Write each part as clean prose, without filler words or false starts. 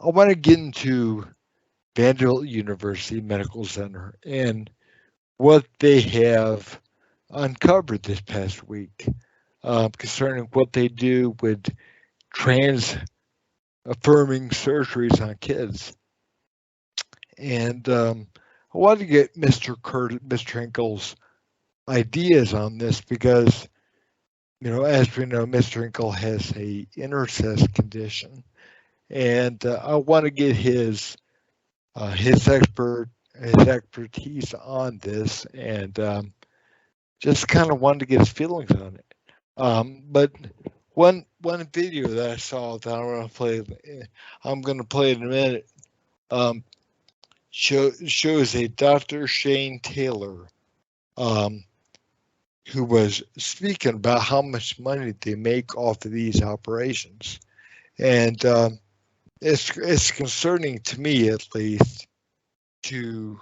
want to get into Vanderbilt University Medical Center and what they have uncovered this past week concerning what they do with trans affirming surgeries on kids. And I wanted to get Mr. Hinkle's ideas on this because, as we know, Mr. Hinkle has a intersex condition, and I want to get his expertise on this, and just kind of wanted to get his feelings on it. But one video that I saw that I'm going to play in a minute. Shows a Dr. Shane Taylor, who was speaking about how much money they make off of these operations, and it's concerning to me, at least, to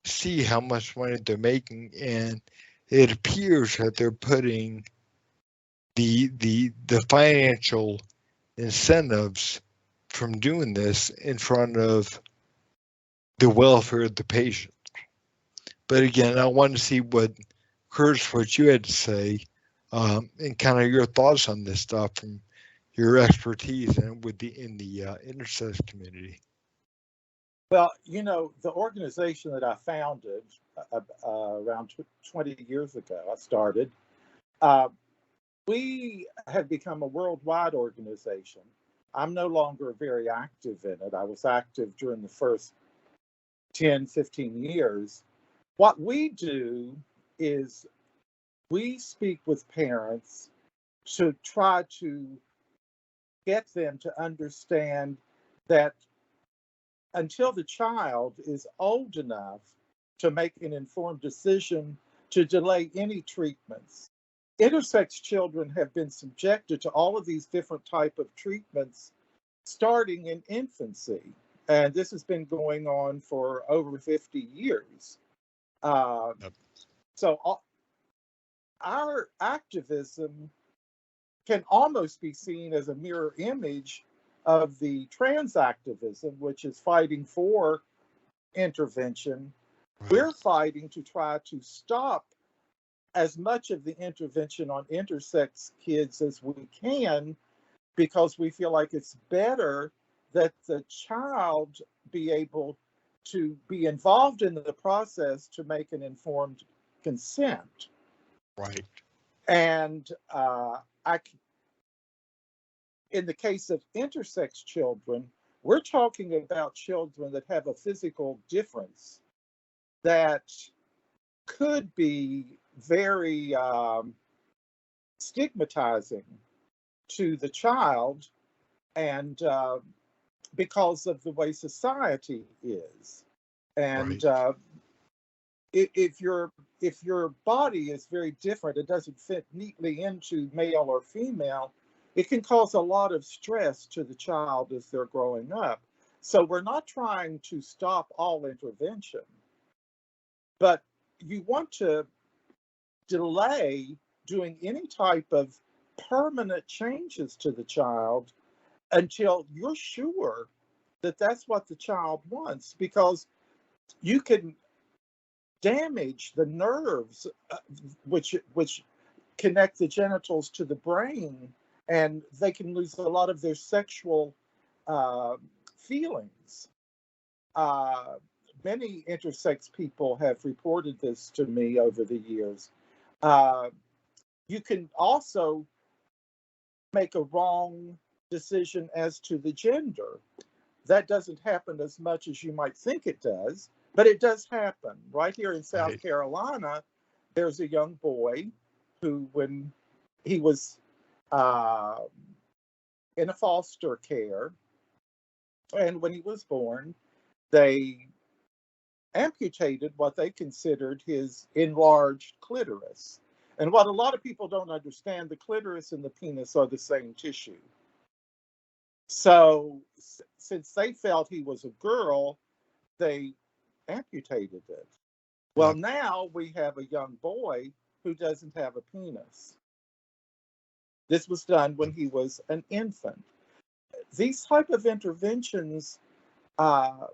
see how much money they're making, and it appears that they're putting the financial incentives from doing this in front of the welfare of the patient. But again, I want to see Curtis, what you had to say, and kind of your thoughts on this stuff from your expertise and in the intersex community. Well, the organization that I founded around 20 years ago, I started, we have become a worldwide organization. I'm no longer very active in it. I was active during the first 10, 15 years. What we do is we speak with parents to try to get them to understand that until the child is old enough to make an informed decision to delay any treatments. Intersex children have been subjected to all of these different type of treatments starting in infancy. And this has been going on for over 50 years. Yep. So our activism can almost be seen as a mirror image of the trans activism, which is fighting for intervention. Right. We're fighting to try to stop as much of the intervention on intersex kids as we can, because we feel like it's better that the child be able to be involved in the process to make an informed consent. Right. And in the case of intersex children, we're talking about children that have a physical difference that could be very stigmatizing to the child, and because of the way society is. And Right. if your body is very different, it doesn't fit neatly into male or female, it can cause a lot of stress to the child as they're growing up. So we're not trying to stop all intervention, but you want to delay doing any type of permanent changes to the child until you're sure that that's what the child wants, because you can damage the nerves which connect the genitals to the brain, and they can lose a lot of their sexual feelings. Many intersex people have reported this to me over the years. You can also make a wrong decision as to the gender. That doesn't happen as much as you might think it does, but it does happen. Right here in South Right. Carolina, there's a young boy who, when he was uh, in a foster care, and when he was born, they amputated what they considered his enlarged clitoris. And what a lot of people don't understand, the clitoris and the penis are the same tissue. So since they felt he was a girl, they amputated it. Well, Yep. now we have a young boy who doesn't have a penis. This was done when he was an infant. these type of interventions can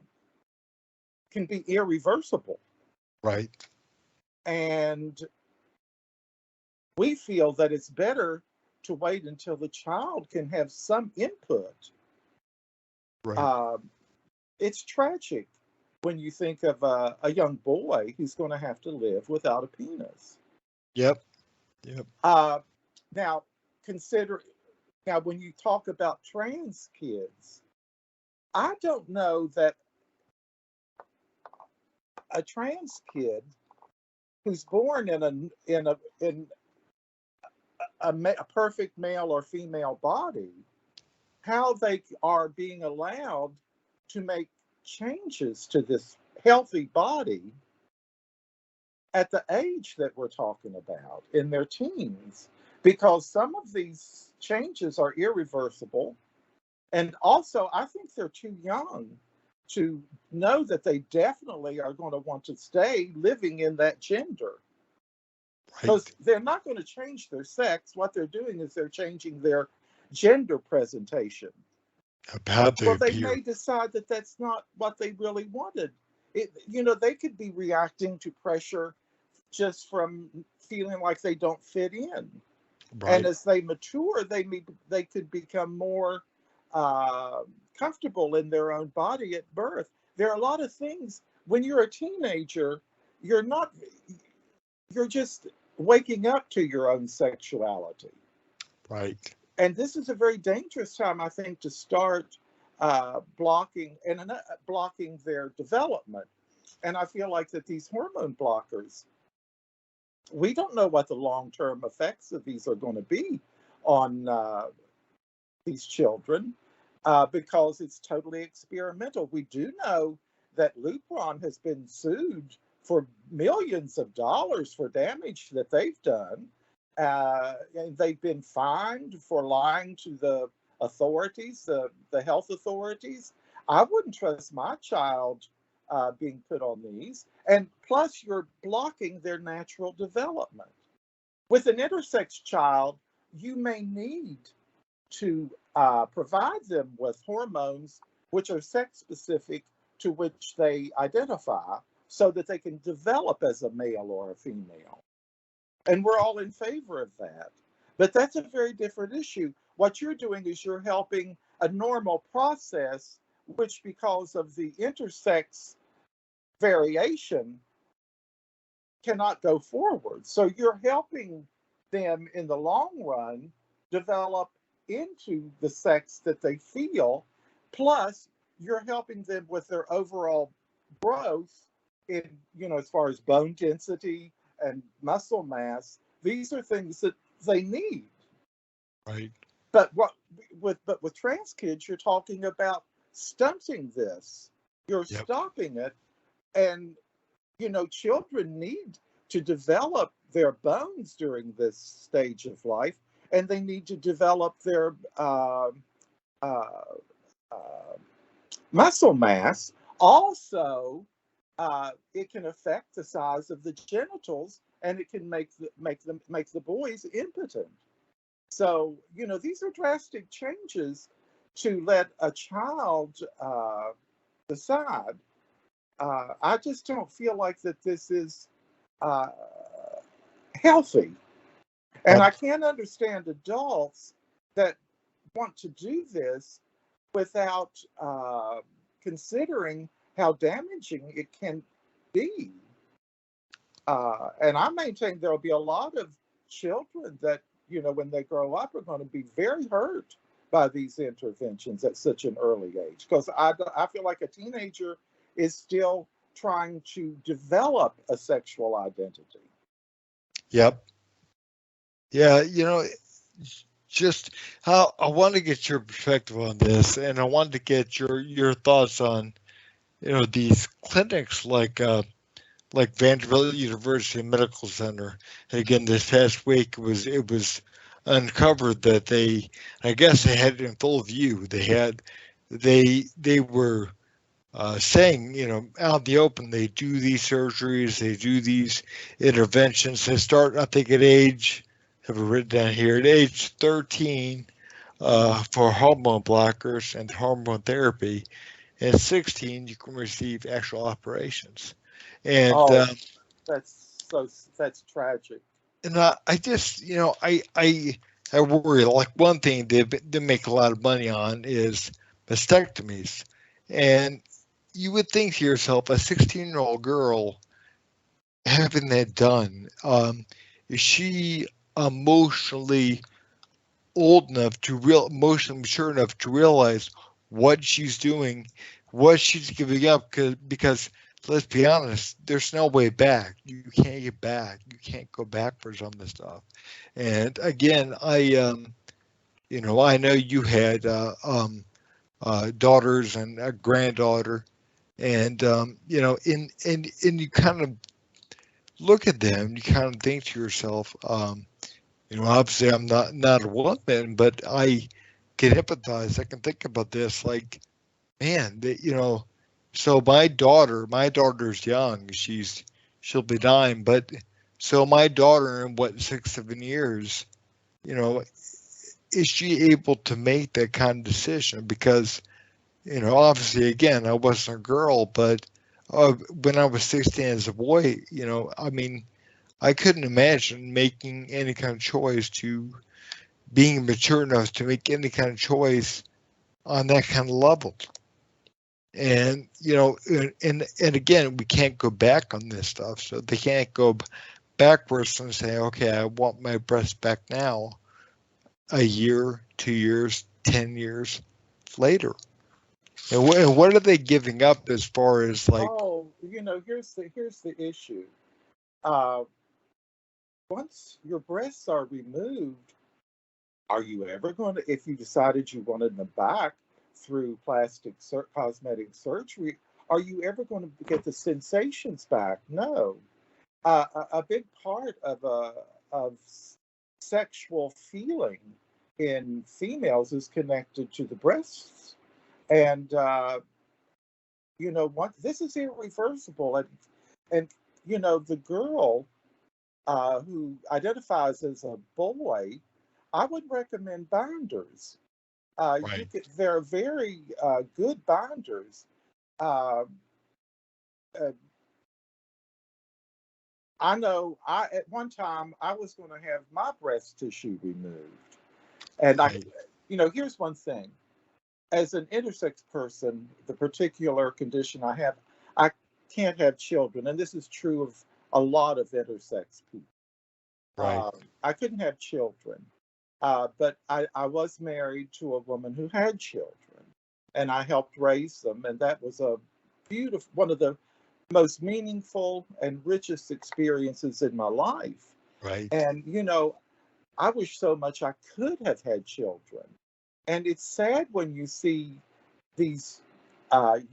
be irreversible. Right. And we feel that it's better to wait until the child can have some input. Right. It's tragic when you think of a young boy who's going to have to live without a penis. Yep. Yep. Now, when you talk about trans kids, I don't know that a trans kid who's born in a perfect male or female body, how they are being allowed to make changes to this healthy body at the age that we're talking about, in their teens, because some of these changes are irreversible. And also, I think they're too young to know that they definitely are going to want to stay living in that gender. Because they're not going to change their sex. What they're doing is they're changing their gender presentation. Well, they may decide that that's not what they really wanted. They could be reacting to pressure just from feeling like they don't fit in. Right. And as they mature, they could become more comfortable in their own body at birth. There are a lot of things when you're a teenager, you're just waking up to your own sexuality. Right. And this is a very dangerous time, I think, to start blocking their development. And I feel like that these hormone blockers, we don't know what the long-term effects of these are going to be on these children because it's totally experimental. We do know that Lupron has been sued for millions of dollars for damage that they've done. And they've been fined for lying to the authorities, the health authorities. I wouldn't trust my child being put on these. And plus, you're blocking their natural development. With an intersex child, you may need to provide them with hormones which are sex-specific to which they identify so that they can develop as a male or a female. And we're all in favor of that. But that's a very different issue. What you're doing is you're helping a normal process, which because of the intersex variation cannot go forward. So you're helping them in the long run develop into the sex that they feel. Plus, you're helping them with their overall growth in, as far as bone density and muscle mass. These are things that they need. Right. But with trans kids, you're talking about stunting this. You're stopping it. And, children need to develop their bones during this stage of life, and they need to develop their muscle mass. Also, it can affect the size of the genitals, and it can make the boys impotent. So, these are drastic changes to let a child decide. I just don't feel like that this is healthy. And I can't understand adults that want to do this without considering how damaging it can be. And I maintain there will be a lot of children that, when they grow up are going to be very hurt by these interventions at such an early age. Because I feel like a teenager is still trying to develop a sexual identity. Yep. Yeah, just how I want to get your perspective on this, and I wanted to get your thoughts on, these clinics like Vanderbilt University Medical Center. And again, this past week it was uncovered that I guess they had it in full view. They were saying, out in the open, they do these surgeries, they do these interventions. They start, I think, have it written down here, at age 13, for hormone blockers and hormone therapy. And at 16, you can receive actual operations. And Oh, that's tragic. I just, I worry. Like one thing they make a lot of money on is mastectomies, and you would think to yourself, a 16-year-old girl having that done, is she emotionally old enough to emotionally mature enough to realize what she's doing, what she's giving up? Because let's be honest, there's no way back. You can't get back. You can't go backwards on this stuff. And again, I know you had daughters and a granddaughter, and and you kind of look at them, you kind of think to yourself, obviously I'm not a woman, but I can empathize. I can think about this, like, man, so my daughter's young. She'll be 9, but so my daughter in what 6, 7 years, you know, is she able to make that kind of decision? Because obviously, again, I wasn't a girl, but when I was 16 as a boy, I mean, I couldn't imagine making any kind of choice to being mature enough to make any kind of choice on that kind of level. And and again, we can't go back on this stuff, so they can't go backwards and say, okay, I want my breast back now, a year, 2 years, 10 years later. And what are they giving up as far as like? Oh, here's the issue. Uh, Once your breasts are removed, are you ever going to, if you decided you wanted them back through cosmetic surgery, are you ever going to get the sensations back? No. A big part of sexual feeling in females is connected to the breasts, and what this is irreversible, and the girl who identifies as a boy, I would recommend binders. Right. There are very good binders. Uh, uh, I know. At one time I was going to have my breast tissue removed, and Right. here's one thing. As an intersex person, the particular condition I have, I can't have children, and this is true of a lot of intersex people. Right. I couldn't have children, but I was married to a woman who had children, and I helped raise them, and that was a beautiful, one of the most meaningful and richest experiences in my life. Right. And I wish so much I could have had children. And it's sad when you see these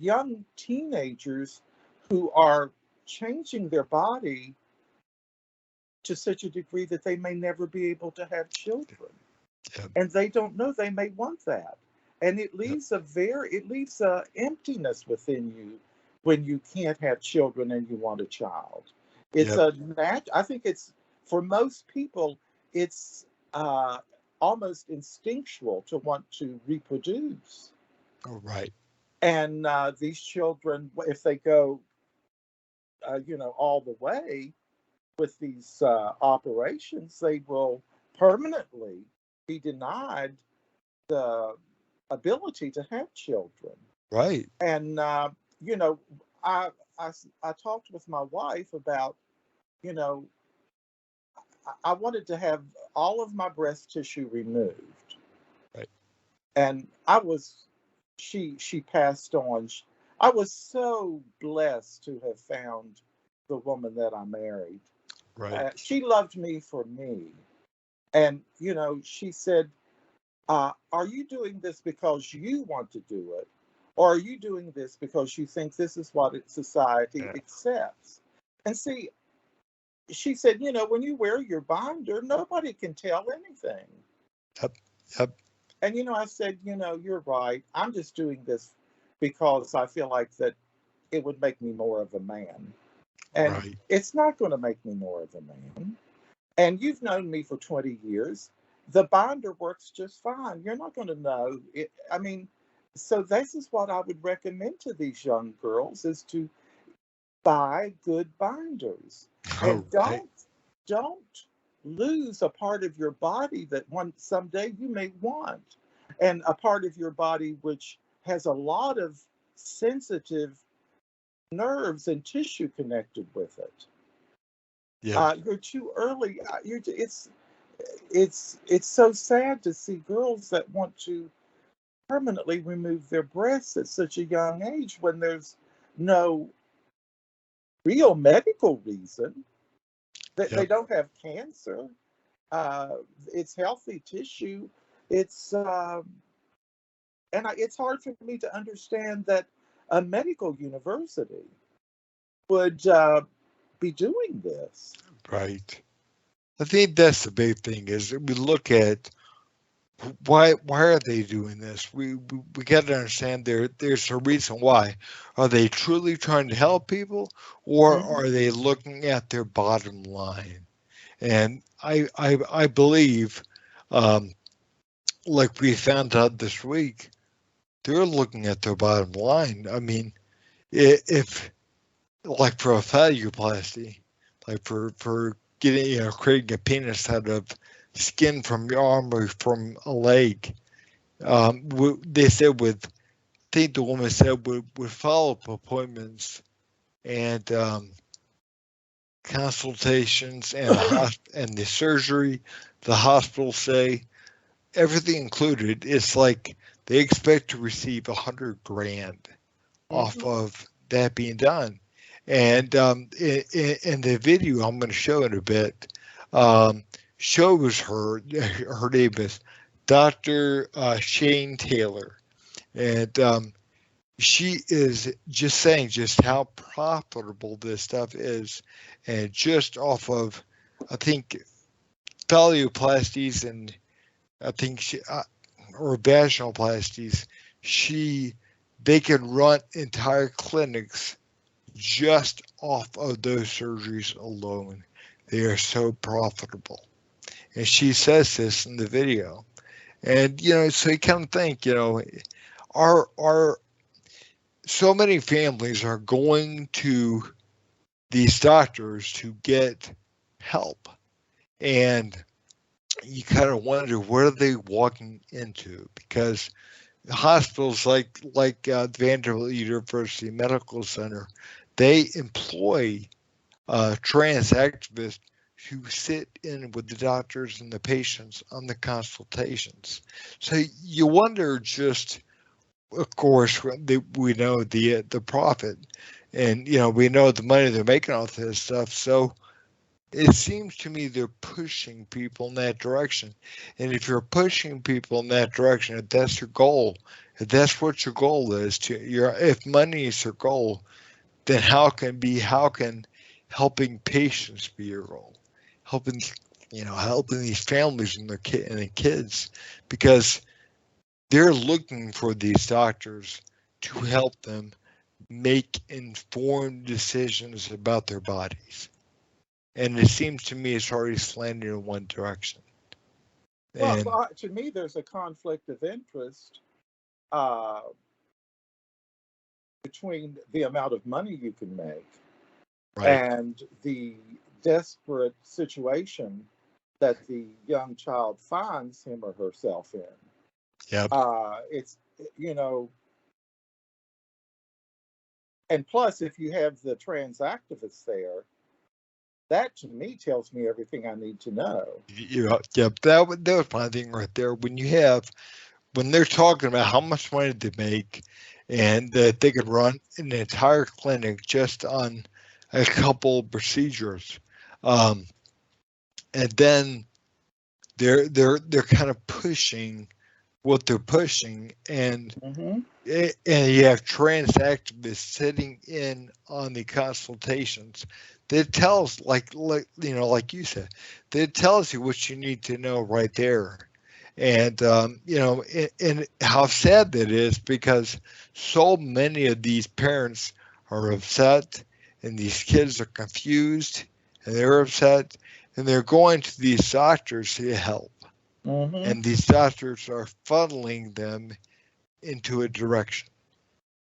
young teenagers who are changing their body to such a degree that they may never be able to have children, Yep. and they don't know they may want that, and Yep. it leaves a emptiness within you when you can't have children and you want a child. It's Yep. a I think it's, for most people, it's almost instinctual to want to reproduce. Oh, right. And these children, if they go all the way with these operations, they will permanently be denied the ability to have children. Right. And you know, I, I talked with my wife about, you know, I wanted to have all of my breast tissue removed, Right. and she passed on. I was so blessed to have found the woman that I married. Right. She loved me for me. And, she said, are you doing this because you want to do it? Or are you doing this because you think this is what society Yeah. accepts? And see, she said, when you wear your binder, nobody can tell anything. Yep. Yep. And, I said, you're right. I'm just doing this because I feel like that it would make me more of a man. And Right. it's not going to make me more of a man. And you've known me for 20 years. the binder works just fine. You're not going to know it. I mean, so this is what I would recommend to these young girls is to buy good binders, and Okay. don't lose a part of your body that one someday you may want, and a part of your body which has a lot of sensitive nerves and tissue connected with it. Yep. You're too early. It's so sad to see girls that want to permanently remove their breasts at such a young age when there's no real medical reason. That they Yep. don't have cancer. It's healthy tissue. It's it's hard for me to understand that a medical university would be doing this. Right. I think that's the big thing is that we look at why are they doing this? We got to understand there's a reason why. Are they truly trying to help people, or Hmm. are they looking at their bottom line? And I believe, um, like we found out this week, they're looking at their bottom line. I mean, if like for a phalloplasty, like for getting creating a penis out of skin from your arm or from a leg, they said with I think the woman said with follow-up appointments and consultations and and the surgery, the hospital say everything included. It's like they expect to receive 100 grand off Hmm. of that being done. And in the video I'm going to show in a bit, um, shows her name is Dr. Shane Taylor. And she is just saying just how profitable this stuff is. And just off of, I think, phalloplasties and I think or vaginoplasties, they can run entire clinics just off of those surgeries alone. They are so profitable. And she says this in the video. And, so you kind of think, are so many families are going to these doctors to get help. And you kind of wonder what are they walking into because hospitals like Vanderbilt University Medical Center, they employ trans activists who sit in with the doctors and the patients on the consultations. So you wonder just, of course, we know the profit, and we know the money they're making off this stuff. So it seems to me they're pushing people in that direction. And if you're pushing people in that direction, if that's your goal, if that's what your goal is, if money is your goal, then how can helping patients be your goal? Helping helping these families and their kids, because they're looking for these doctors to help them make informed decisions about their bodies. And it seems to me it's already slanted in one direction. Well, And to me, there's a conflict of interest uh, between the amount of money you can make right, and the desperate situation that the young child finds him or herself in. yep, It's, you know, and plus, if you have the trans activists there, that to me tells me everything I need to know. yep. That was my thing right there. When they're talking about how much money they make, and that they could run an entire clinic just on a couple procedures, um, and then they're kind of pushing what they're pushing, and Hmm. you have trans activists sitting in on the consultations that tells like you said, that tells you what you need to know right there. And and how sad that is, because so many of these parents are upset and these kids are confused and they're upset and they're going to these doctors to get help. Mm-hmm. and these doctors are funneling them into a direction.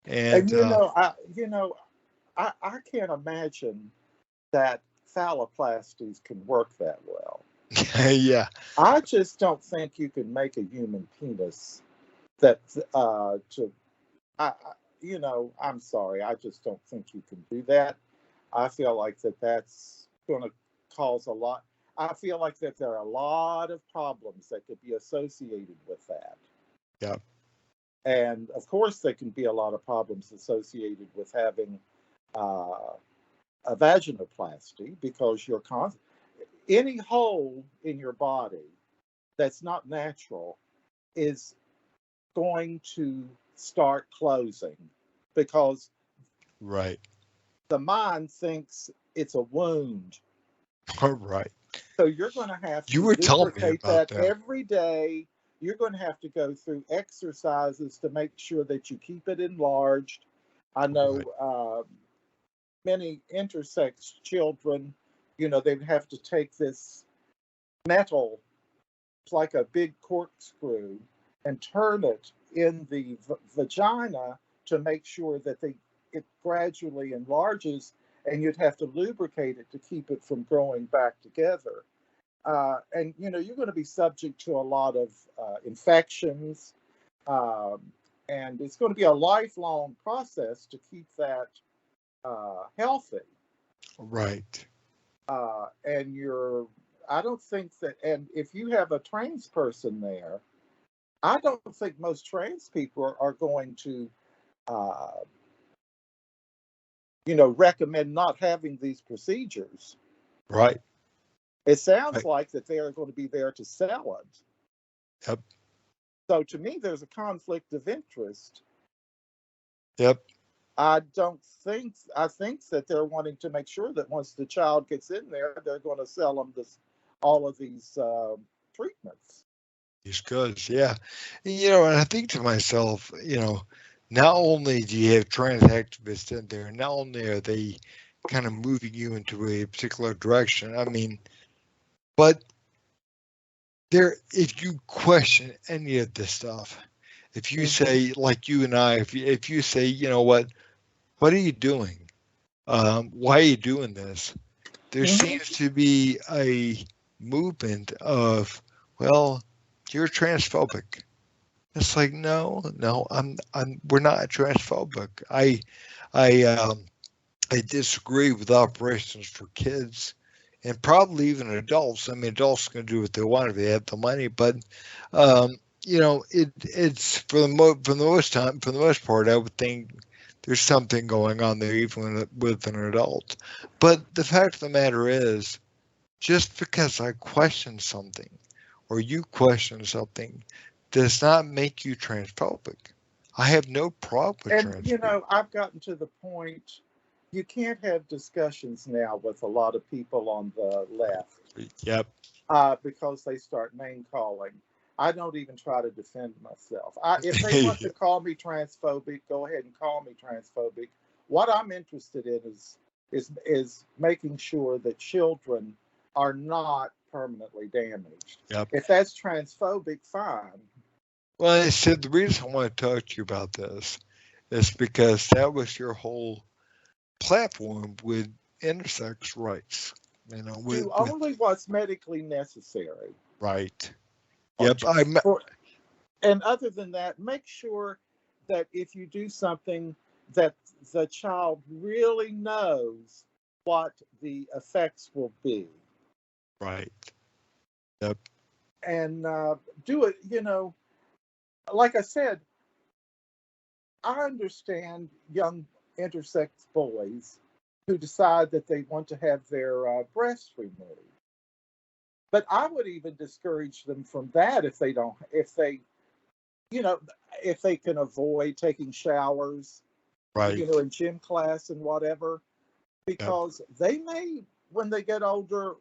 And And I can't imagine that phalloplasties can work that well. yeah, I just don't think you can make a human penis that to I'm sorry, I just don't think you can do that. I feel like that's going to cause a lot. I feel like that there are a lot of problems that could be associated with that. yeah, And of course, there can be a lot of problems associated with having uh, a vaginoplasty because any hole in your body that's not natural is going to start closing because right, the mind thinks it's a wound. all right. So you're going to have You to were telling me lubricate about that that. every day. You're going to have to go through exercises to make sure that you keep it enlarged. I know Right, many intersex children, they'd have to take this metal, it's like a big corkscrew, and turn it in the vagina to make sure that it gradually enlarges, and you'd have to lubricate it to keep it from growing back together. And you're going to be subject to a lot of infections, um, and it's going to be a lifelong process to keep that healthy. right, And I don't think that, and if you have a trans person there, I don't think most trans people are going to, uh, recommend not having these procedures. right, It sounds right. like that they are going to be there to sell it. Yep, So to me, there's a conflict of interest. yep. I think that they're wanting to make sure that once the child gets in there, they're going to sell them all of these treatments. These goods, yeah. And I think to myself, not only do you have trans activists in there, not only are they kind of moving you into a particular direction, I mean, but if you question any of this stuff, if you Mm-hmm. say, like you and I, if you say, what are you doing? Why are you doing this? There Mm-hmm. seems to be a movement of, well, you're transphobic. It's like, no, we're not transphobic. I, I disagree with operations for kids and probably even adults. I mean, adults can do what they want if they have the money, but um, it's for the most part, I would think there's something going on there even with an adult. But the fact of the matter is, just because I question something or you question something does not make you transphobic. I have no problem with And trans people. I've gotten to the point you can't have discussions now with a lot of people on the left Yep. because they start name calling. I don't even try to defend myself. If they want to Yeah. call me transphobic, go ahead and call me transphobic. What I'm interested in is making sure that children are not permanently damaged. Yep. If that's transphobic, fine. Well, I said the reason I want to talk to you about this is because that was your whole platform with intersex rights. Do With only what's medically necessary. right. Or Yep. for, and other than that, make sure that if you do something, that the child really knows what the effects will be, right. Yep. and do it. Like I said, I understand young intersex boys who decide that they want to have their breasts removed, but I would even discourage them from that if they don't, you know, if they can avoid taking showers, Right. in gym class and whatever, Yep. because they may, when they get older,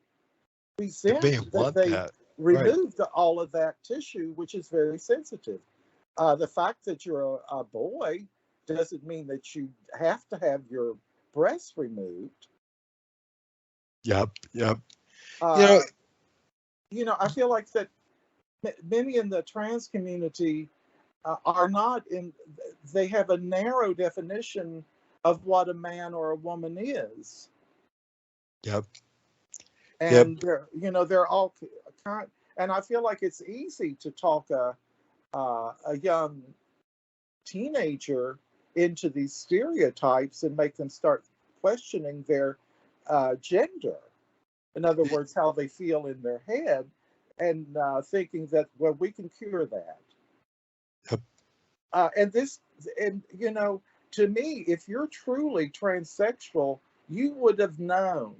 They may resent that want they that. Right. removed all of that tissue, which is very sensitive. The fact that you're a boy doesn't mean that you have to have your breasts removed. Yep. Yep. You know, Uh, I feel like that many in the trans community are not in, they have a narrow definition of what a man or a woman is. Yep. Yep. And they're, they're all kind, and I feel like it's easy to talk a young teenager into these stereotypes and make them start questioning their gender. In other words, how they feel in their head, and thinking that, well, we can cure that. Yep. And to me, if you're truly transsexual, you would have known.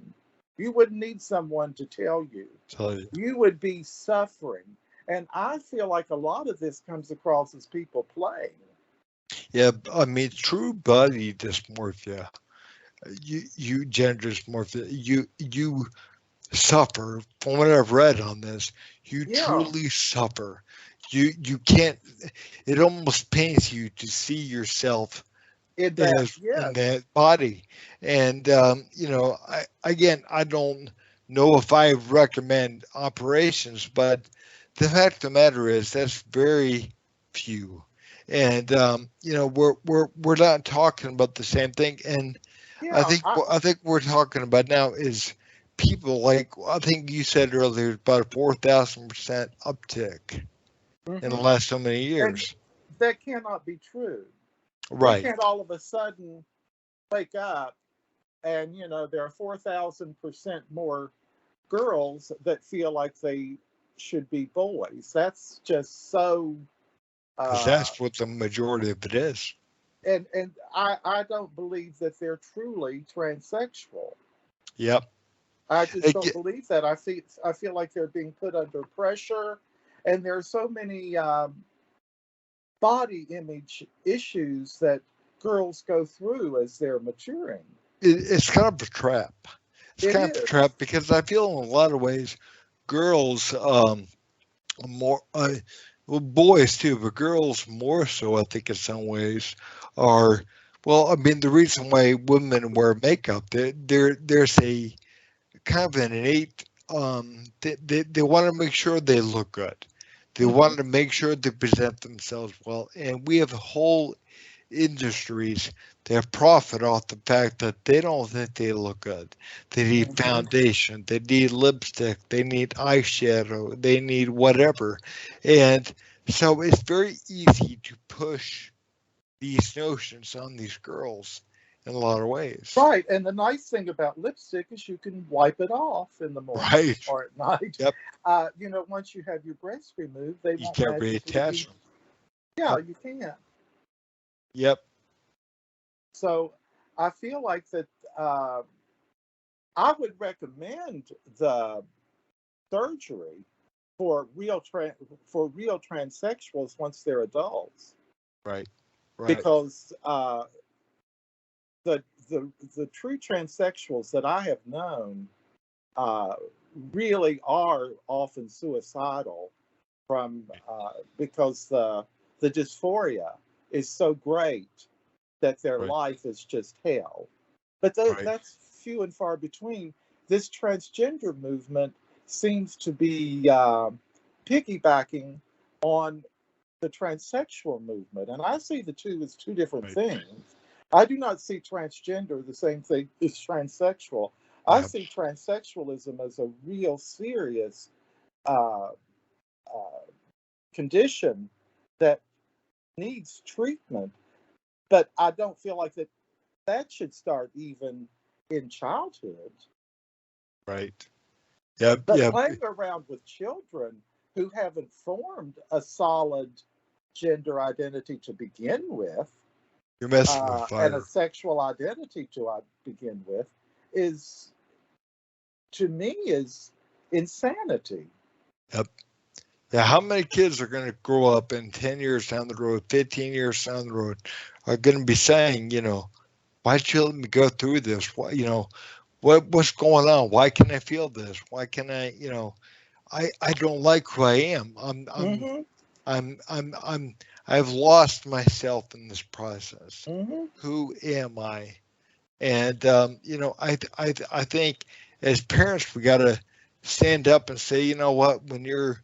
You wouldn't need someone to tell you. You would be suffering. And I feel like a lot of this comes across as people playing. Yeah, I mean, true body dysmorphia, you gender dysmorphia, you suffer. From what I've read on this, you truly suffer. You can't. It almost pains you to see yourself in that body. And I don't know if I recommend operations, but the fact of the matter is that's very few. And we're not talking about the same thing. And I think we're talking about now is people like, I think you said earlier, about a 4,000% uptick in the last so many years. And that cannot be true. Right. You can't all of a sudden wake up and, there are 4,000% more girls that feel like they should be boys. That's just so... Because that's what the majority of it is. And I don't believe that they're truly transsexual. Yep. I just don't believe that. I feel like they're being put under pressure, and there are so many body image issues that girls go through as they're maturing. It's kind of a trap. It's kind of a trap because I feel in a lot of ways girls more well, boys too, but girls more so, I think, in some ways are, well, I mean, the reason why women wear makeup, there's a kind of an innate, they want to make sure they look good. They want to make sure they present themselves well. And we have whole industries that profit off the fact that they don't think they look good. They need foundation, they need lipstick, they need eyeshadow, they need whatever. And so it's very easy to push these notions on these girls in a lot of ways. Right. And the nice thing about lipstick is you can wipe it off in the morning or at night. Yep. Once you have your breasts removed, they you can't reattach them. Yeah, you can't. Yep. So I feel like that I would recommend the surgery for real transsexuals once they're adults. Right. Because the true transsexuals that I have known really are often suicidal from because the dysphoria is so great that their life is just hell. But that's few and far between. This transgender movement seems to be piggybacking on the transsexual movement. And I see the two as two different things. I do not see transgender the same thing as transsexual. I see transsexualism as a real serious condition that needs treatment. But I don't feel like that should start even in childhood. Right. Yep. But playing around with children who haven't formed a solid gender identity to begin with, you're messing with fire. And a sexual identity to begin with, to me is insanity. Yep. Yeah, how many kids are going to grow up in 10 years down the road, 15 years down the road, are going to be saying, why'd you let me go through this? Why, what's going on? Why can I feel this? Why can I, I don't like who I am. I've lost myself in this process. Who am I? And I think as parents we got to stand up and say, you know what, when you're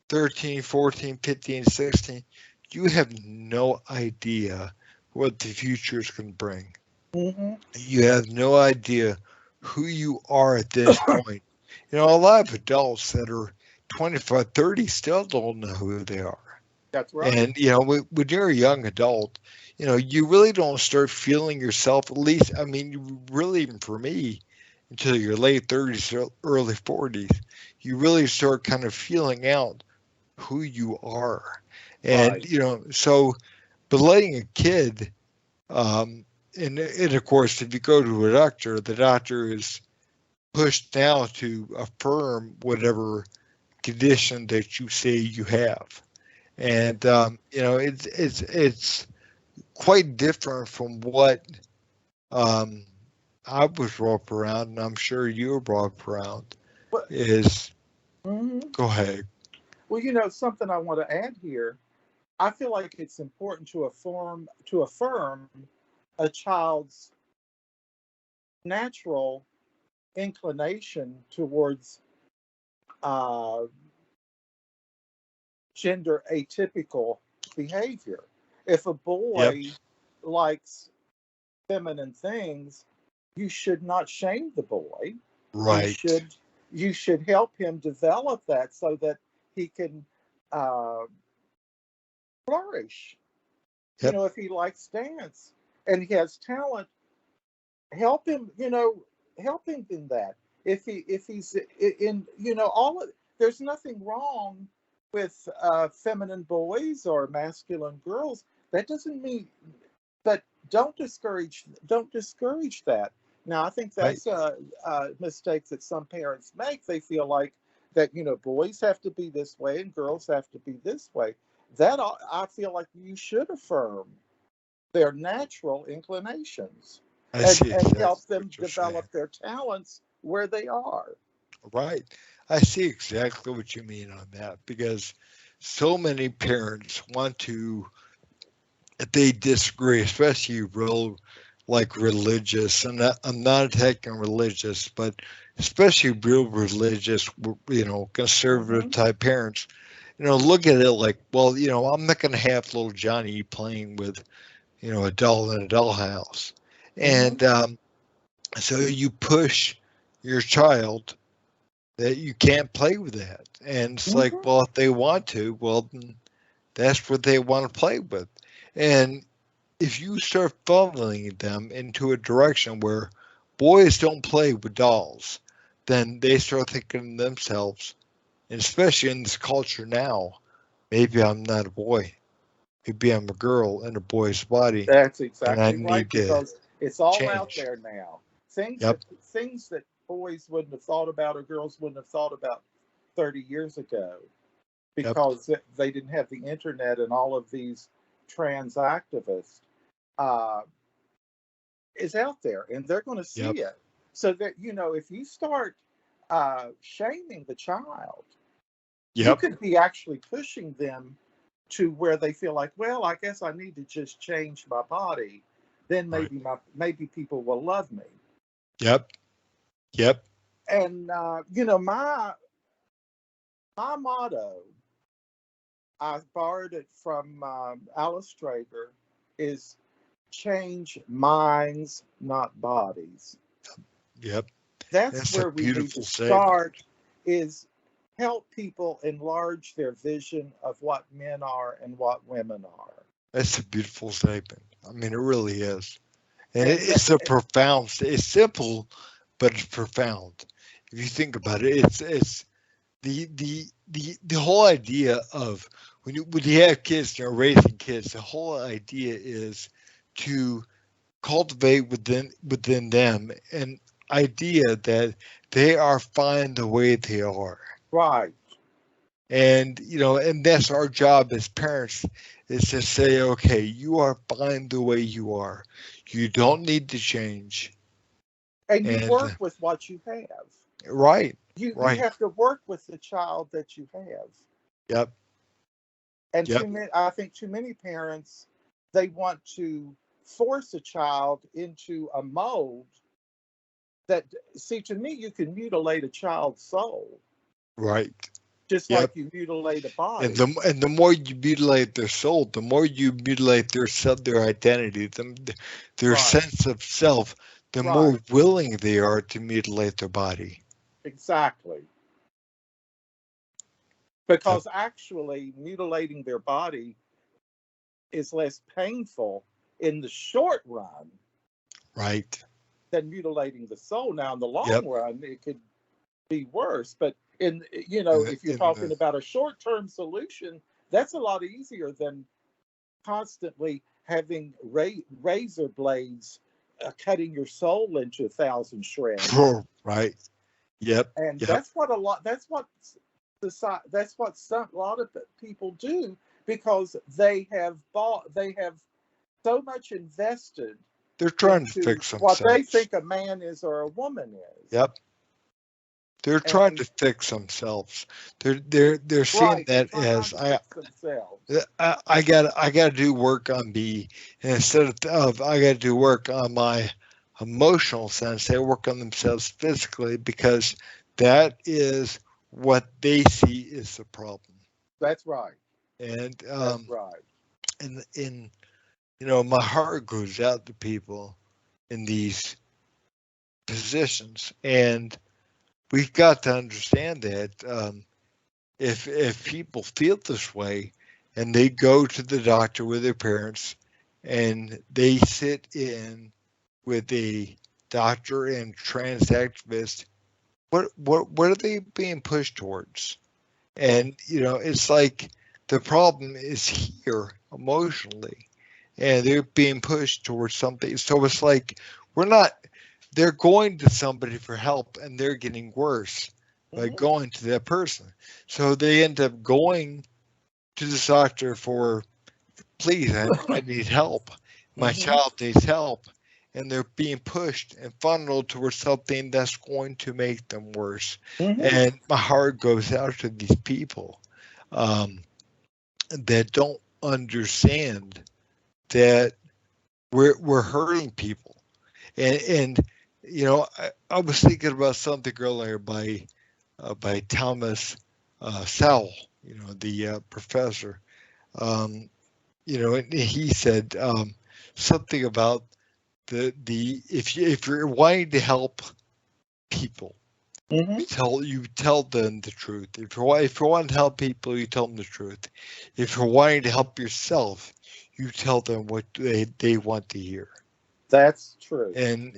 13, 14, 15, 16, you have no idea what the future is going to bring. Mm-hmm. You have no idea who you are at this point. You know, a lot of adults that are 25, 30 still don't know who they are. That's right. And, you know, when you're a young adult, you know, you really don't start feeling yourself, at least, I mean, really, even for me, until your late 30s or early 40s, you really start kind of feeling out who you are. And, Right. you know, so, but letting a kid, um, and of course, if you go to a doctor, the doctor is pushed now to affirm whatever condition that you say you have. And you know, it's quite different from what um, I was brought up around, and I'm sure you were brought up around. But Is mhm. go ahead. Well, something I want to add here. I feel like it's important to affirm a child's natural inclination towards uh, gender atypical behavior. If a Yep. boy likes feminine things, you should not shame the boy. You Right. should you should help him develop that so that he can uh, flourish. Yep. If he likes dance and he has talent, help him. Help him in that. If he's in, all of, there's nothing wrong with feminine boys or masculine girls. That doesn't mean, but don't discourage that. Now, I think Right. that's a mistake that some parents make. They feel like that boys have to be this way and girls have to be this way. That I feel like you should affirm their natural inclinations I and see and exactly help them what you're saying. develop their talents where they are. Right. I see exactly what you mean on that because so many parents want to, if they disagree, especially real like religious, and I'm not attacking religious, but especially real religious, you know, conservative Hmm. type parents, you know, look at it like, well, you know, I'm not going to have little Johnny playing with, you know, a doll in a dollhouse. Hmm. And so you push your child that you can't play with that. And it's like, Hmm. well, if they want to, well, then that's what they want to play with. And if you start funneling them into a direction where boys don't play with dolls, then they start thinking to themselves, and especially in this culture now, maybe I'm not a boy. Maybe I'm a girl in a boy's body, That's and I exactly right, need to because it's all out change. there now. Things Yep, that things that boys wouldn't have thought about or girls wouldn't have thought about 30 years ago, yep, because they didn't have the internet and all of these trans activists, uh, is out there, and they're going to yep, see it. So that if you start shaming the child, you yep. could be actually pushing them to where they feel like, well, I guess I need to just change my body. Then Right. maybe people will love me. Yep, yep, And my motto, I borrowed it from Alice Strager, is change minds, not bodies. yep. That's That's a where we need to beautiful statement. start, is help people enlarge their vision of what men are and what women are. That's a beautiful statement. I mean, it really is. And And it's a profound, it's simple, but it's profound. If you think about it, it's the whole idea of when you have kids, you're raising kids, the whole idea is to cultivate within them an idea that they are fine the way they are. right. And you know, and that's our job as parents, is to say, okay, you are fine the way you are. You don't need to change. And you And work with what you have. right, You right, have to work with the child that you have. yep, And yep, I think too many parents, they want to force a child into a mold that, see, to me, you can mutilate a child's soul. right, just like Yep. you mutilate a body. And the more you mutilate their soul, the more you mutilate their identity, their Right. sense of self, the Right. more willing they are to mutilate their body. Exactly. Because actually mutilating their body is less painful in the short run Right. than mutilating the soul. Now, in the long Yep. run, it could be worse. But if you're In talking the, about a short-term solution, that's a lot easier than constantly having razor blades cutting your soul into 1,000 shreds. right. Yep. And Yep. that's what a lot. That's what society. That's what a lot of people do, because they have so much invested They're trying to into fix what they themselves. think a man is or a woman is. Yep. They're trying to And fix themselves. They're seeing right, they're that trying not as to fix themselves. I got to do work on me, and instead of I got to do work on my emotional sense, they work on themselves physically, because that is what they see is the problem. That's right. And That's right. in my heart goes out to people in these positions, and we've got to understand that if people feel this way and they go to the doctor with their parents and they sit in with a doctor and trans activist, what are they being pushed towards? And it's like the problem is here emotionally, and they're being pushed towards something. So it's like they're going to somebody for help, and they're getting worse by Mhm. going to that person. So they end up going to the doctor for, please, I need help. My Mhm. child needs help. And they're being pushed and funneled towards something that's going to make them worse. Mhm. And my heart goes out to these people that don't understand that we're hurting people. And I was thinking about something earlier by Thomas Sowell, the professor. Um, and he said something about if you're wanting to help people, Mhm. you tell them the truth. If you want to help people, you tell them the truth. If you're wanting to help yourself, you tell them what they want to hear. That's true. And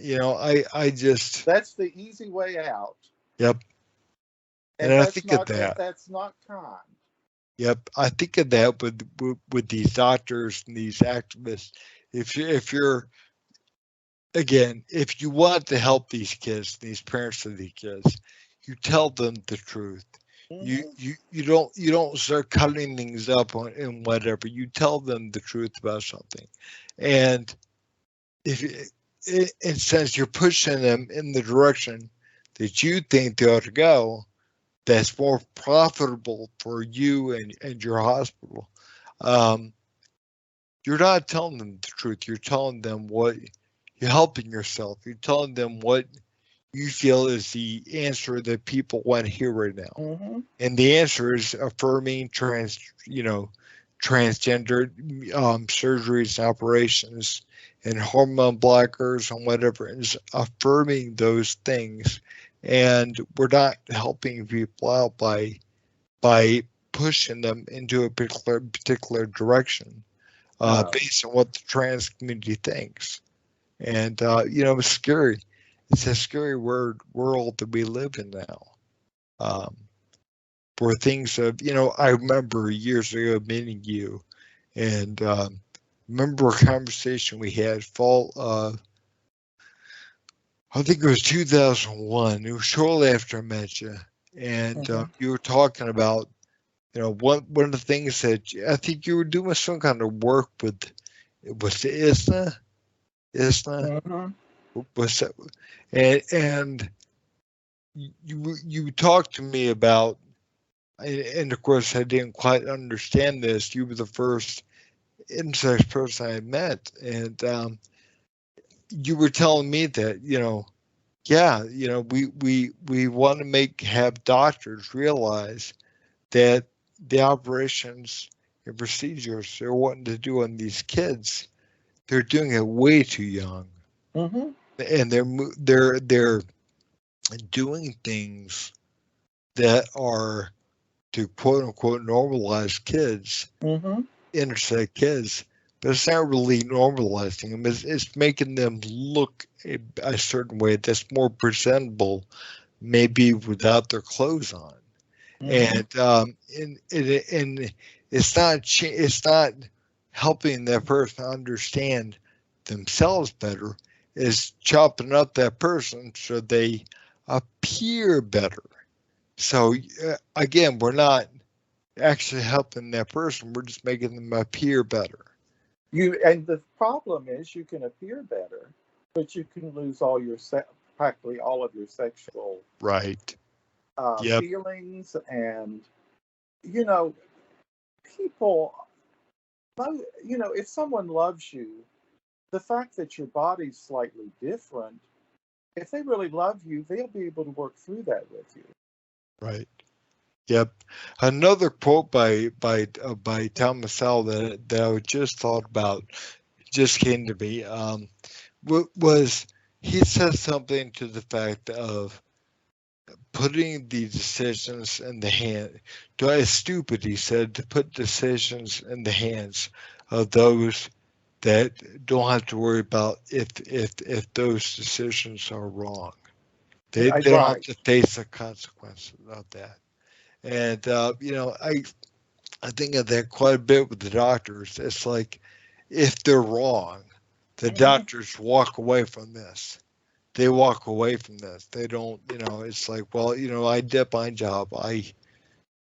I just, That's the easy way out, yep. And and I that's think of not and that. that's not kind. Yep, I think of that with these doctors and these activists. If you're again, if you want to help these kids, these parents of these kids, you tell them the truth. You Mhm. you you don't start cutting things up and whatever. You tell them the truth about something, and if and since you're pushing them in the direction that you think they ought to go, that's more profitable for you and your hospital. Um, you're not telling them the truth. You're telling them what you're helping yourself. You're telling them what you feel is the answer that people want to hear right now. Mhm. And the answer is affirming transgender surgeries and operations and hormone blockers and whatever. Is affirming those things, and we're not helping people out by pushing them into a particular direction No. based on what the trans community thinks. And it's scary. It's a scary world that we live in now. Um, where things have, I remember years ago meeting you, and remember a conversation we had fall. I think it was 2001. It was shortly after I met you, and Mhm. you were talking about, one of the things that I think you were doing some kind of work with the ISNA Mhm. was that, and you talked to me about, and of course I didn't quite understand this. You were the first intersex person I met, and you were telling me that yeah, we want to have doctors realize that the operations and procedures they're wanting to do on these kids, they're doing it way too young, and they're doing things that are to quote unquote normalize kids, intersex kids, but it's not really normalizing them. It's making them look a certain way that's more presentable, maybe without their clothes on. And it's not helping that person understand themselves better. It's chopping up that person so they appear better. So again, we're not actually helping that person. We're just making them appear better. And the problem is you can appear better, but you can lose practically all of your sexual feelings. And people, if someone loves you, the fact that your body's slightly different, if they really love you, they'll be able to work through that with you. Right. Yep. Another quote by Thomas Sowell that I just thought about, just came to me, was he said something to the fact of putting the decisions in the hand. It's stupid, he said, to put decisions in the hands of those that don't have to worry about if those decisions are wrong. They don't have to face the consequences of that. And I think of that quite a bit with the doctors. It's like if they're wrong, the doctors walk away from this. They walk away from this. They don't, it's like, well, I did my job.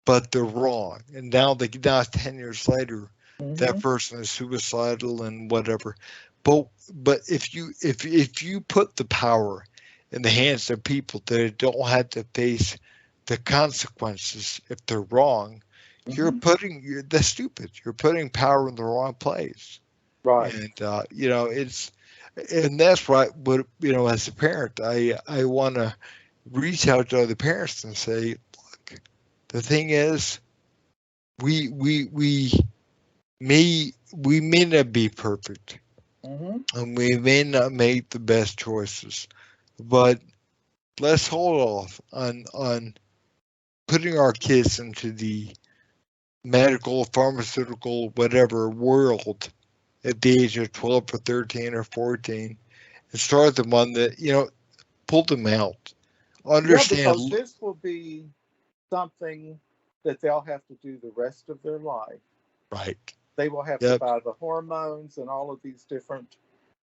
But they're wrong. And now 10 years later, that person is suicidal and whatever. But if you put the power in the hands of people that don't have to face the consequences if they're wrong, that's stupid. You're putting power in the wrong place. Right. And and that's right. But as a parent, I want to reach out to other parents and say, look, the thing is, we may not be perfect, and we may not make the best choices, but let's hold off on putting our kids into the medical, pharmaceutical, whatever world at the age of 12 or 13 or 14 and start them on pull them out. Understand. Yeah, because this will be something that they'll have to do the rest of their life. Right. They will have to buy the hormones and all of these different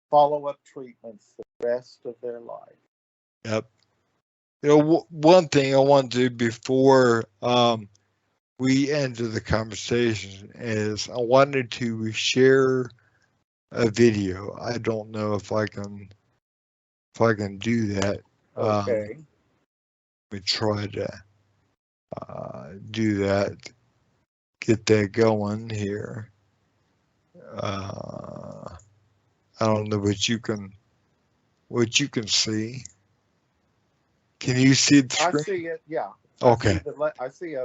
follow-up treatments the rest of their life. Yep. One thing I want to do before we end the conversation is I wanted to share a video. I don't know if I can do that. Okay. Let me try to do that. Get that going here. I don't know what you can see. Can you see the screen? I see it. Yeah. Okay. I see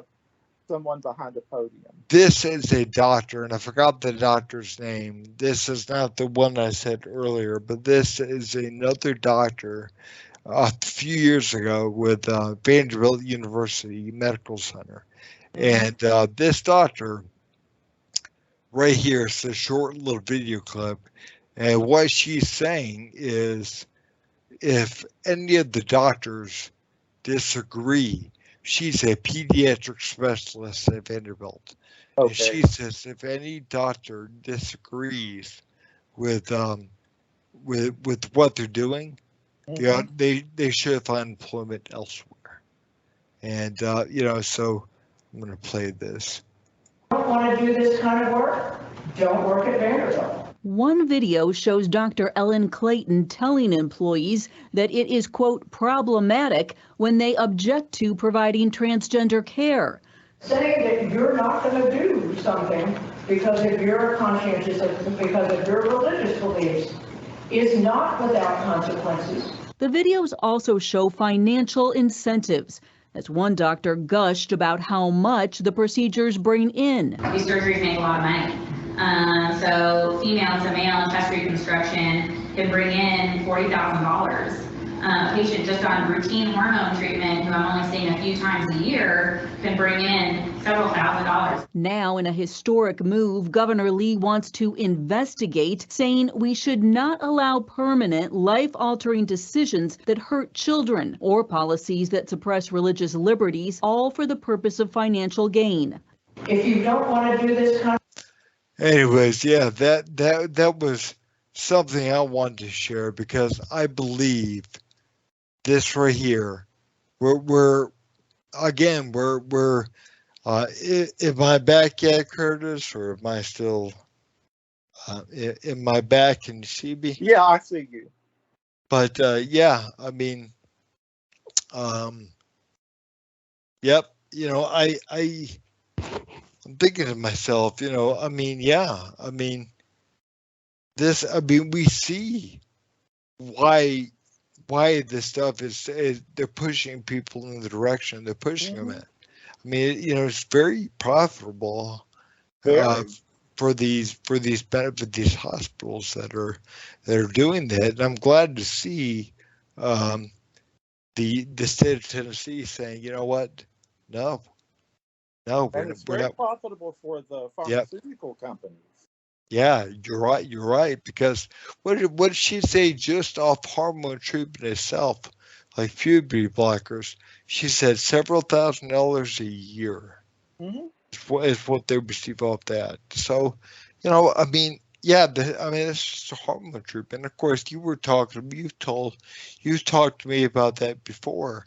someone behind the podium. This is a doctor, and I forgot the doctor's name. This is not the one I said earlier, but this is another doctor a few years ago with Vanderbilt University Medical Center. And this doctor right here is a short little video clip. And what she's saying is if any of the doctors disagree, she's a pediatric specialist at Vanderbilt. Okay. She says if any doctor disagrees with what they're doing, they should find employment elsewhere. And so I'm going to play this. Don't want to do this kind of work? Don't work at Vanderbilt. One video shows Dr. Ellen Clayton telling employees that it is, quote, problematic when they object to providing transgender care. Saying that you're not going to do something because of your conscientious, because of your religious beliefs is not without consequences. The videos also show financial incentives. as one doctor gushed about how much the procedures bring in. These surgeries make a lot of money. So female to male chest reconstruction can bring in $40,000. A patient just on routine hormone treatment, who I'm only seeing a few times a year, can bring in several $1,000s. Now, in a historic move, Governor Lee wants to investigate, saying we should not allow permanent, life-altering decisions that hurt children or policies that suppress religious liberties, all for the purpose of financial gain. If you don't want to do this kind Anyways, yeah, that was something I wanted to share because I believe this right here. We're am I back yet, Curtis, or am I still in my back? Can you see me? Yeah, I see you. But yeah, I mean, yep. You know, I'm thinking to myself, you know, I mean, yeah, I mean, we see why this stuff is they're pushing people in the direction they're pushing them in. I mean, you know, it's very profitable for these benefit these hospitals that are doing that. And I'm glad to see the state of Tennessee saying, you know what, no, and it's very profitable for the pharmaceutical companies. Yeah, you're right. Because what did she say just off hormone treatment itself, like puberty blockers? She said several $1,000s a year is what they receive off that. So, you know, I mean, yeah, it's just a hormone treatment. Of course, you've talked to me about that before,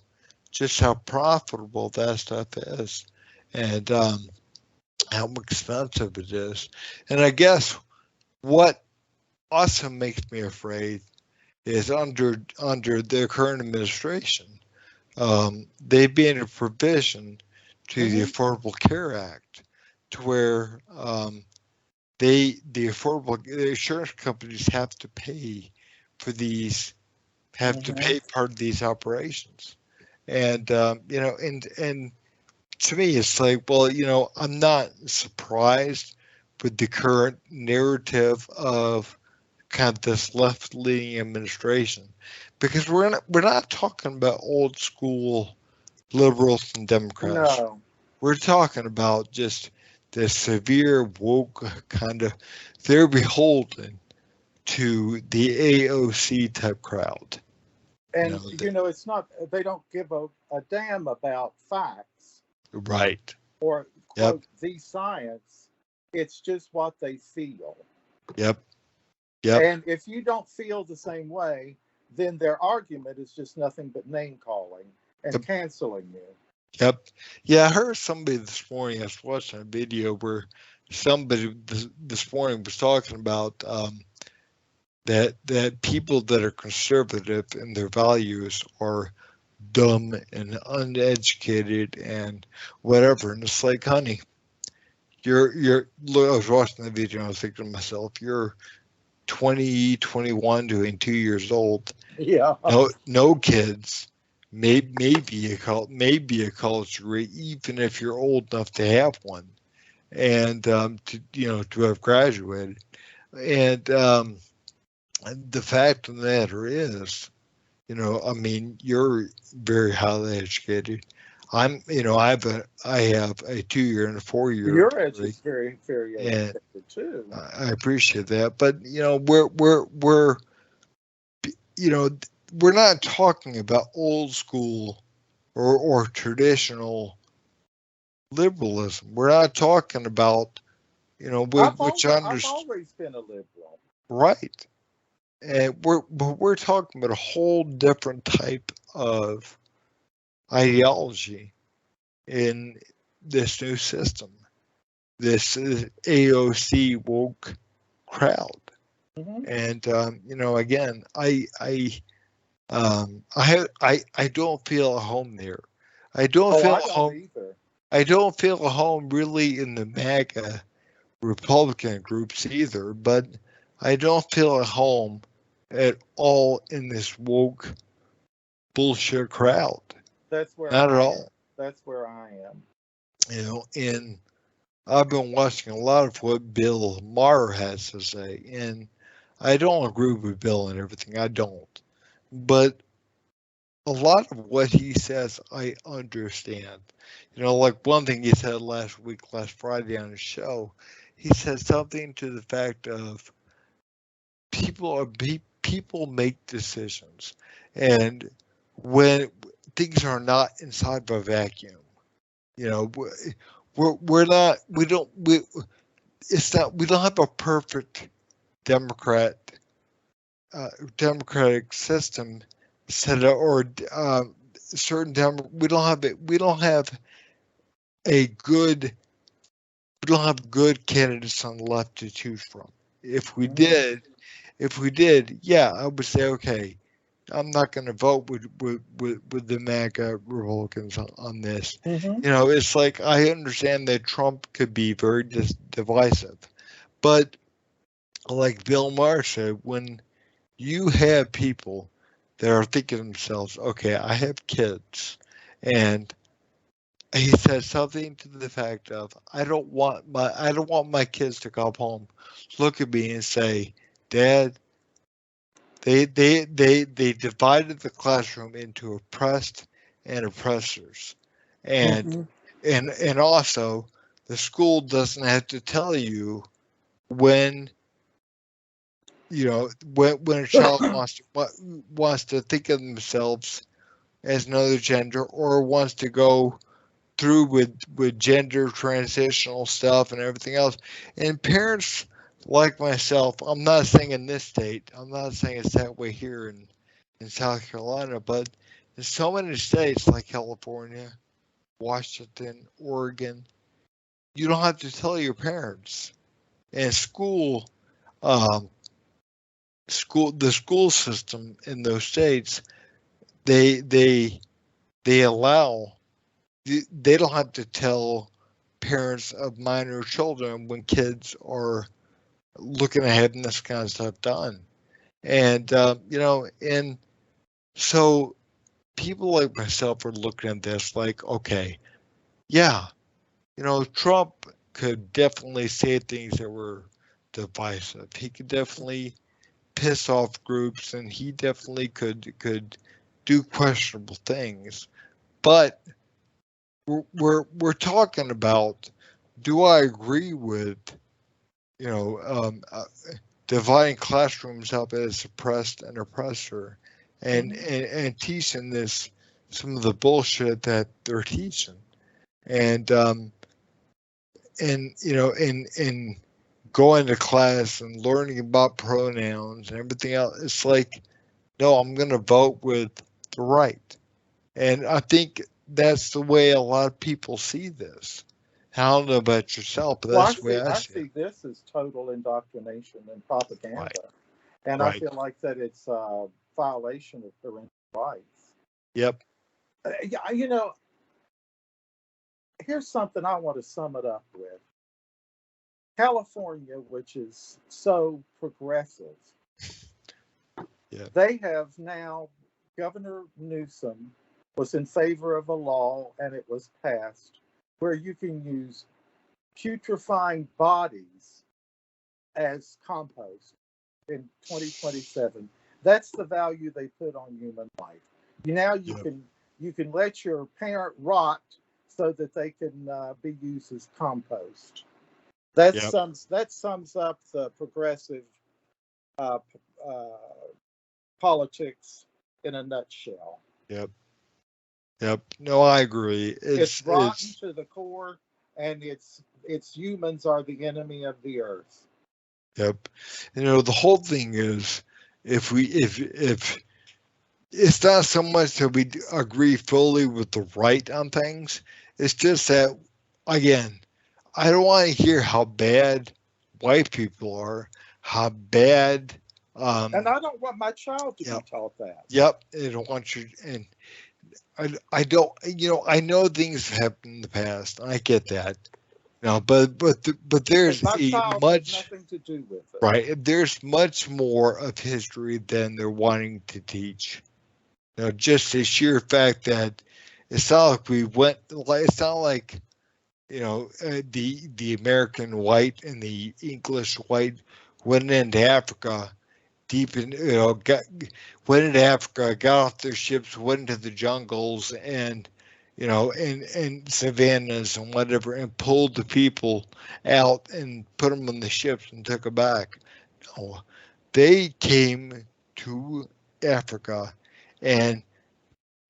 just how profitable that stuff is, and how expensive it is. And I guess what also makes me afraid is under the current administration, they've made a provision to the Affordable Care Act to where the insurance companies have to pay for these, to pay part of these operations. And you know, and to me, it's like, well, you know, I'm not surprised with the current narrative of kind of this left-leaning administration, because we're not talking about old school liberals and Democrats. No. We're talking about just the severe woke kind of, they're beholden to the AOC type crowd. And you know, it's not, they don't give a damn about facts. Right. Or quote the science. It's just what they feel. Yep. And if you don't feel the same way, then their argument is just nothing but name calling and canceling you. Yep. Yeah, I heard somebody this morning, I was watching a video where somebody this morning was talking about that people that are conservative in their values are dumb and uneducated and whatever. And it's like, honey, I was watching the video and I was thinking to myself, you're 20, 21, doing 2 years old. Yeah. No kids, maybe a college degree, even if you're old enough to have one, and to have graduated. And the fact of the matter is, you know, I mean, you're very highly educated. I have a 2-year and a 4-year. Your edge is very, very educated too. I appreciate that, but you know, we're not talking about old school or traditional liberalism. We're not talking about, you know, I've always been a liberal. Right. And we're talking about a whole different type of ideology in this new system, this AOC woke crowd. And you know, again, I don't feel at home there. I don't feel at home either. I don't feel at home really in the MAGA Republican groups either, but I don't feel at home at all in this woke bullshit crowd. That's where not at all. That's where I am. You know, and I've been watching a lot of what Bill Maher has to say, and I don't agree with Bill and everything. I don't, but a lot of what he says, I understand. You know, like one thing he said last Friday on his show, he said something to the fact of people make decisions, and when things are not inside of a vacuum, you know, we're not we don't we it's not we don't have a perfect democrat democratic system set up, or we don't have it. We don't have a good. We don't have good candidates on the left to choose from. If we did, yeah, I would say, okay, I'm not going to vote with the MAGA Republicans on this. Mm-hmm. You know, it's like I understand that Trump could be very divisive, but like Bill Maher said, when you have people that are thinking to themselves, okay, I have kids, and he said something to the fact of, I don't want my kids to come home, look at me and say, Dad, they divided the classroom into oppressed and oppressors, and Mm-hmm. and also the school doesn't have to tell you when, you know, when a child wants to think of themselves as another gender, or wants to go through with gender transitional stuff and everything else. And parents like myself, I'm not saying in this state, I'm not saying it's that way here in South Carolina, but in so many states like California, Washington, Oregon, you don't have to tell your parents. And um, the school system in those states, they allow, they don't have to tell parents of minor children when kids are looking at having this kind of stuff done. And you know, and so people like myself are looking at this like, okay, yeah, you know, Trump could definitely say things that were divisive. He could definitely piss off groups, and he definitely could do questionable things. But we're talking about, do I agree with, you know, dividing classrooms up as oppressed and oppressor, and teaching this, some of the bullshit that they're teaching, and you know, in going to class and learning about pronouns and everything else. It's like, no, I'm going to vote with the right. And I think that's the way a lot of people see this. I don't know about yourself, but Well, that's the way I see it. see this as total indoctrination and propaganda, Right. and I Right. feel like that it's a violation of parental rights. Yep. Yeah, you know, here's something I want to sum it up with. California, which is so progressive, Yeah. they have now, Governor Newsom was in favor of a law, and it was passed, where you can use putrefying bodies as compost in 2027. That's the value they put on human life. Now you can let your parent rot so that they can be used as compost. That sums up the progressive uh, politics in a nutshell. Yep. Yep. No, I agree. It's rotten to the core, and it's humans are the enemy of the earth. Yep. You know, the whole thing is, if it's not so much that we agree fully with the right on things, it's just that, again, I don't want to hear how bad white people are, how bad. And I don't want my child to Yep. be taught that. Yep. I don't want you, and I don't, you know, I know things have happened in the past. I get that. No, but there's My a child has much, nothing to do with it. right. There's much more of history than they're wanting to teach. You know, just the sheer fact that It's not like we went. It's not like, you know, the American white and the English white went into Africa deep in, you know, went into Africa, got off their ships, went into the jungles and, you know, and savannas and whatever, and pulled the people out and put them on the ships and took them back. No, they came to Africa, and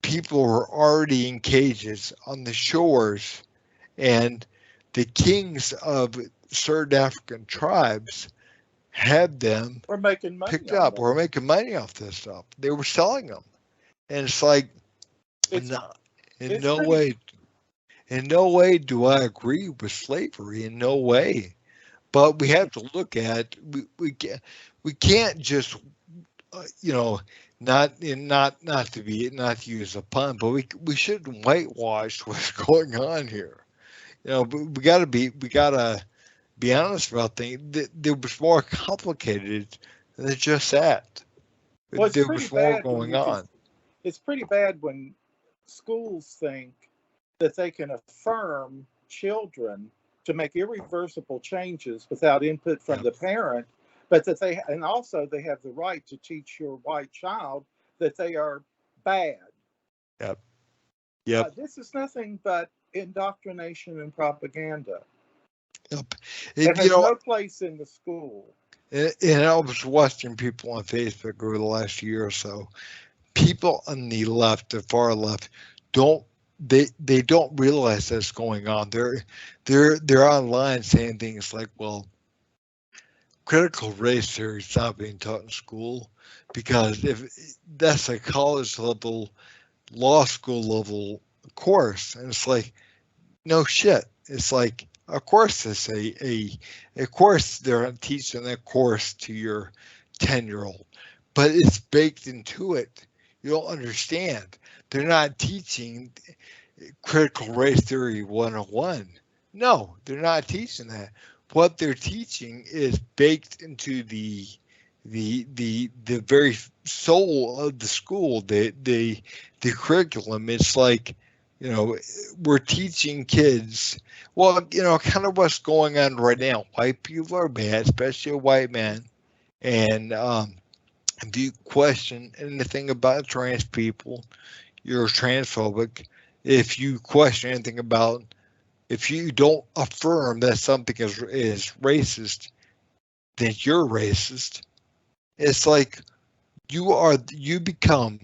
people were already in cages on the shores, and the kings of certain African tribes had them We're making money picked on up. them. We're making money off this stuff. They were selling them, and it's like, It's, no, in it's no pretty- way, in no way do I agree with slavery. In no way. But we have to look at, we can't just, you know, not to use a pun, but we shouldn't whitewash what's going on here. You know, but we gotta be honest about things. There was more complicated than just that. well, it's There pretty was more bad when going you on. it's pretty bad when schools think that they can affirm children to make irreversible changes without input from the parent, but that they have the right to teach your white child that they are bad. Yep. This is nothing but indoctrination and propaganda. Yep. It You has know, no place in the school. and I was watching people on Facebook over the last year or so. People on the left, the far left, don't they don't realize that's going on. They're online saying things like, "Well, critical race theory is not being taught in school because if that's a college level, law school level course," and it's like, no shit. It's like, of course, it's of course they're teaching that course to your 10-year-old, but it's baked into it. You don't understand. They're not teaching critical race theory 101. No, they're not teaching that. What they're teaching is baked into the very soul of the school, the curriculum. It's like, you know, we're teaching kids, well, you know, kind of what's going on right now. White people are bad, especially a white man. And if you question anything about trans people, you're transphobic. If you question anything about, if you don't affirm that something is racist, then you're racist. It's like you become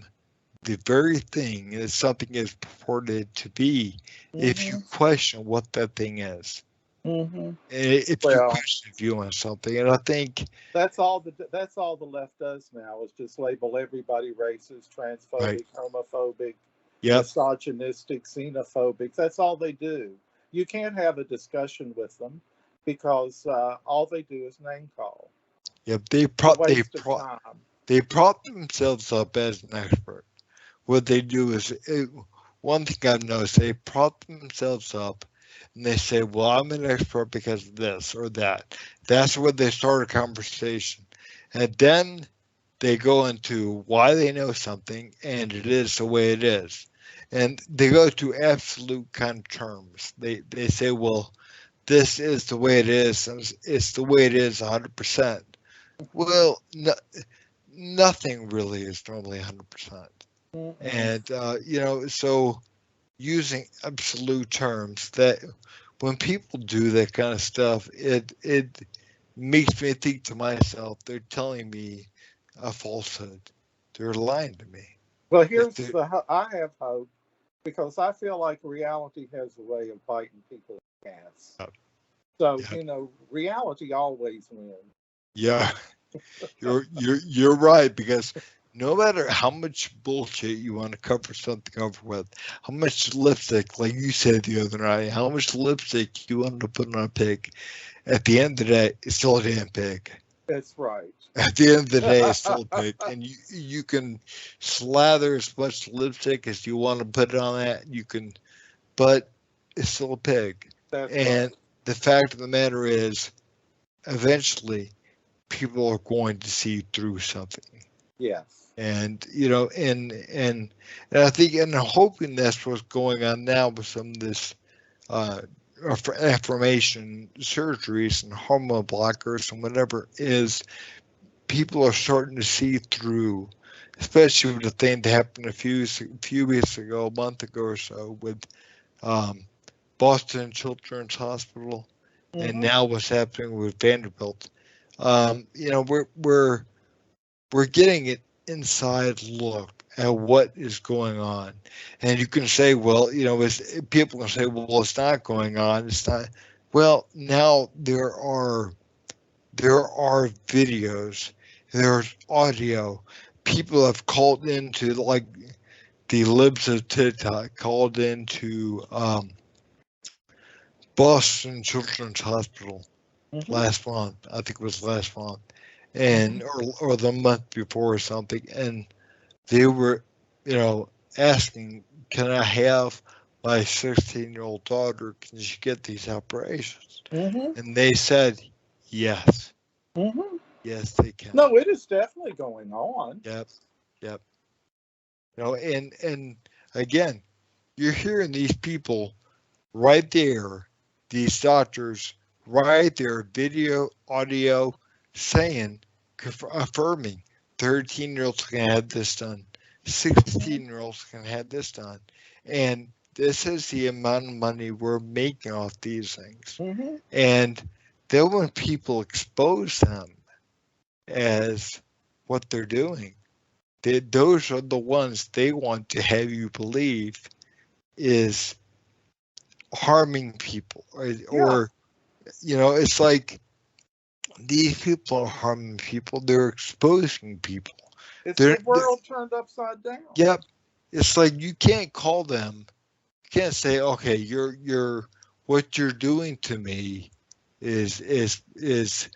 the very thing that something is purported to be if you question what that thing is. Mm-hmm. If you question view on something, and I think that's all the left does now is just label everybody racist, transphobic, right. homophobic, Yep. misogynistic, xenophobic. That's all they do. You can't have a discussion with them because all they do is name call. Yep, they prop themselves up as an expert. What they do is, one thing I've noticed, they prop themselves up and they say, well, I'm an expert because of this or that. That's where they start a conversation. And then they go into why they know something and it is the way it is. And they go to absolute kind of terms. They say, well, this is the way it is. And it's the way it is 100%. Well, nothing really is normally 100%. And, you know, so using absolute terms, that when people do that kind of stuff, it makes me think to myself, they're telling me a falsehood. They're lying to me. Well, I have hope because I feel like reality has a way of biting people in the ass. So, you know, reality always wins. Yeah, you're right, because no matter how much bullshit you want to cover something over with, how much lipstick, like you said the other night, how much lipstick you want to put on a pig, at the end of the day, it's still a damn pig. That's right. At the end of the day, it's still a pig, and you can slather as much lipstick as you want to put it on that. You can, but it's still a pig. That's and right. The fact of the matter is, eventually, people are going to see through something. Yes. And and I think, and I'm hoping that's what's going on now with some of this affirmation surgeries and hormone blockers and whatever, is people are starting to see through, especially with the thing that happened a few weeks ago, a month ago or so, with Boston Children's Hospital, and now what's happening with Vanderbilt. We're getting an inside look at what is going on, and you can say, well, people can say, well, it's not going on. It's not. Well, now there are videos, there's audio. People have called into, like, the libs of TikTok called into Boston Children's Hospital last month. I think it was last month, and or the month before or something, and they were, asking, can I have my 16-year-old daughter, can she get these operations? And they said yes. Yes, they can. No, it is definitely going on. Yep. And again, you're hearing these people right there, these doctors right there, video, audio, saying, affirming, 13-year-olds can have this done, 16-year-olds can have this done. And this is the amount of money we're making off these things. And then when people expose them as what they're doing, those are the ones they want to have you believe is harming people, or it's like these people are harming people, they're exposing people. It's the world turned upside down. Yep. It's like you can't call them, you can't say, okay, you're what you're doing to me is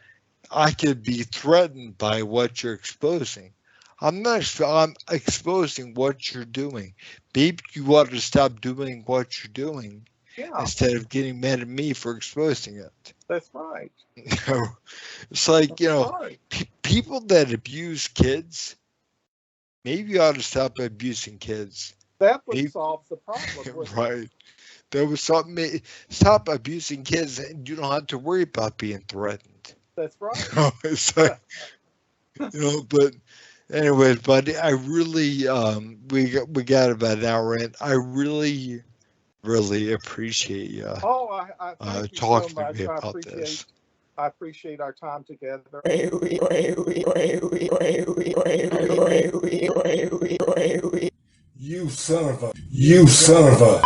I could be threatened by what you're exposing. I'm exposing what you're doing. Maybe you ought to stop doing what you're doing instead of getting mad at me for exposing it. That's right. It's like, people that abuse kids, maybe you ought to stop abusing kids. That would solve the problem. Right. That would stop abusing kids, and you don't have to worry about being threatened. That's right. It's like, but anyways, buddy, I really, we got about an hour in. I really appreciate you. Oh, I thank you talking so much. to me about this. I appreciate our time together. You son of a